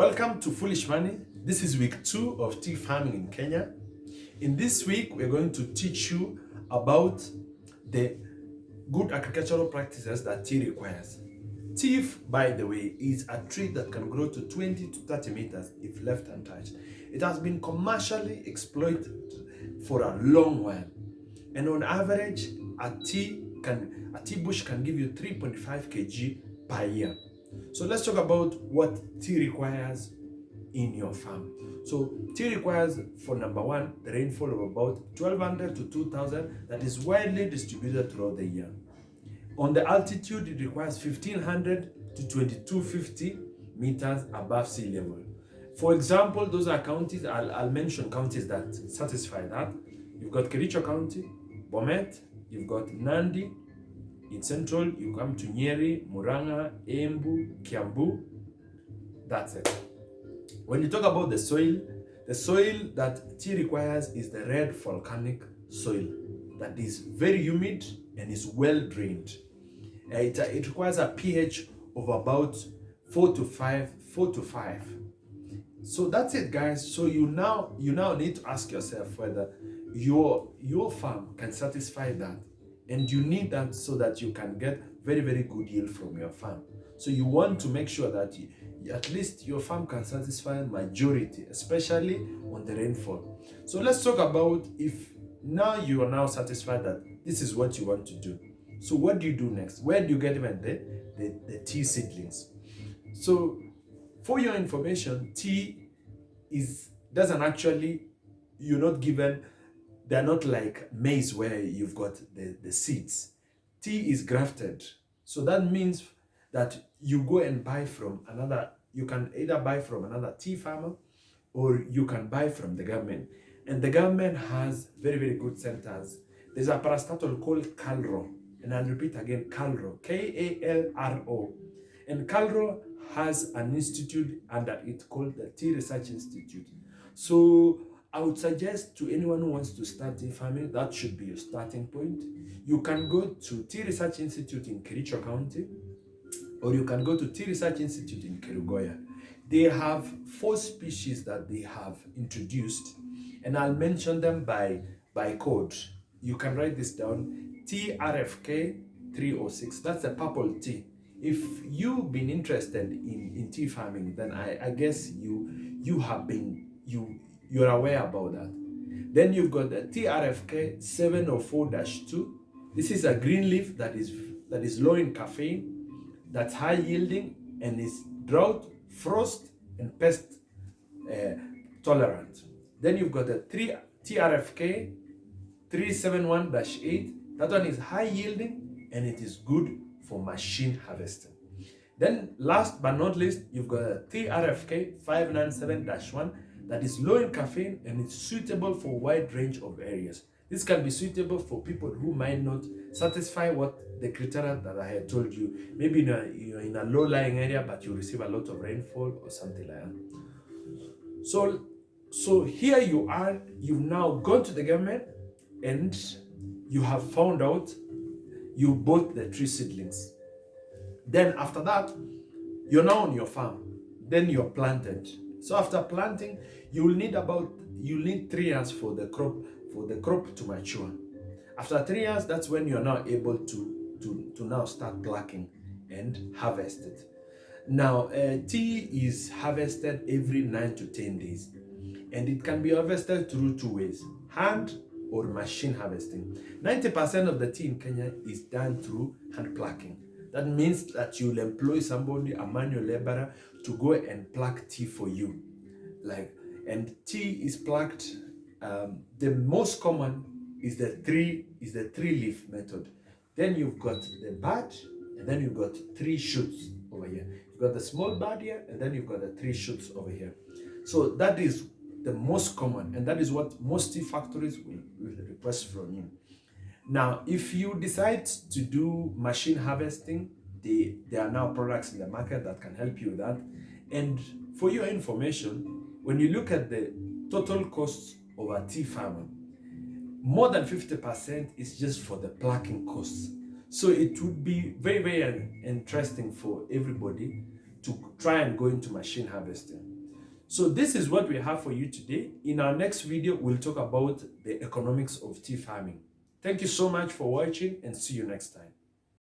Welcome to Foolish Money. This is week 2 of tea farming in Kenya. In this week, we're going to teach you about the good agricultural practices that tea requires. Tea, by the way, is a tree that can grow to 20 to 30 meters if left untouched. It has been commercially exploited for a long while. And on average, a tea bush can give you 3.5 kg per year. So let's talk about what tea requires in your farm. So tea requires, for number one, the rainfall of about 1200 to 2000 that is widely distributed throughout the year. On the altitude, it requires 1500 to 2250 meters above sea level. For example, those are counties, I'll mention counties that satisfy that. You've got Kericho County, Bomet, you've got Nandi. In central, you come to Nyeri, Murang'a, Embu, Kiambu. That's it. When you talk about the soil that tea requires is the red volcanic soil that is very humid and is well drained. It requires a pH of about 4 to 5. So that's it, guys. So you now need to ask yourself whether your farm can satisfy that. And you need that so that you can get very, very good yield from your farm. So you want to make sure that at least your farm can satisfy majority, especially on the rainfall. So let's talk about if now you are now satisfied that this is what you want to do. So what do you do next? Where do you get even the tea seedlings? So for your information, tea doesn't actually, you're not given. They're not like maize where you've got the seeds. Tea is grafted. So that means that you go and buy from another, you can either buy from another tea farmer or you can buy from the government. And the government has very, very good centers. There's a parastatal called KALRO. And I'll repeat again, KALRO, KALRO. And KALRO has an institute under it called the Tea Research Institute. So I would suggest to anyone who wants to start tea farming, that should be your starting point. You can go to Tea Research Institute in Kericho County, or you can go to Tea Research Institute in Kerugoya. They have 4 species that they have introduced, and I'll mention them by code. You can write this down, TRFK 306. That's the purple tea. If you've been interested in tea farming, then I guess you're aware about that. Then you've got the TRFK 704-2. This is a green leaf that is low in caffeine, that's high yielding, and is drought, frost, and pest tolerant. Then you've got the TRFK 371-8. That one is high yielding and it is good for machine harvesting. Then last but not least, you've got a TRFK 597-1 that is low in caffeine and it's suitable for a wide range of areas. This can be suitable for people who might not satisfy what the criteria that I had told you. Maybe you're in a low-lying area, but you receive a lot of rainfall or something like that. So here you are, you've now gone to the government and you have found out you bought the tree seedlings. Then after that, you're now on your farm. Then you're planted. So after planting, you'll need 3 years for the crop to mature. After 3 years, that's when you're now able to now start plucking and harvest it. Now, tea is harvested every 9 to 10 days, and it can be harvested through 2 ways: hand or machine harvesting. 90% of the tea in Kenya is done through hand plucking. That means that you'll employ somebody, a manual laborer, to go and pluck tea for you. And tea is plucked. The most common is the three leaf method. Then you've got the bud, and then you've got 3 shoots over here. You've got the small bud here, and then you've got the 3 shoots over here. So that is the most common, and that is what most tea factories will request from you. Now, if you decide to do machine harvesting, there are now products in the market that can help you with that. And for your information, when you look at the total cost of a tea farmer, more than 50% is just for the plucking costs. So it would be very, very interesting for everybody to try and go into machine harvesting. So this is what we have for you today. In our next video, we'll talk about the economics of tea farming. Thank you so much for watching and see you next time.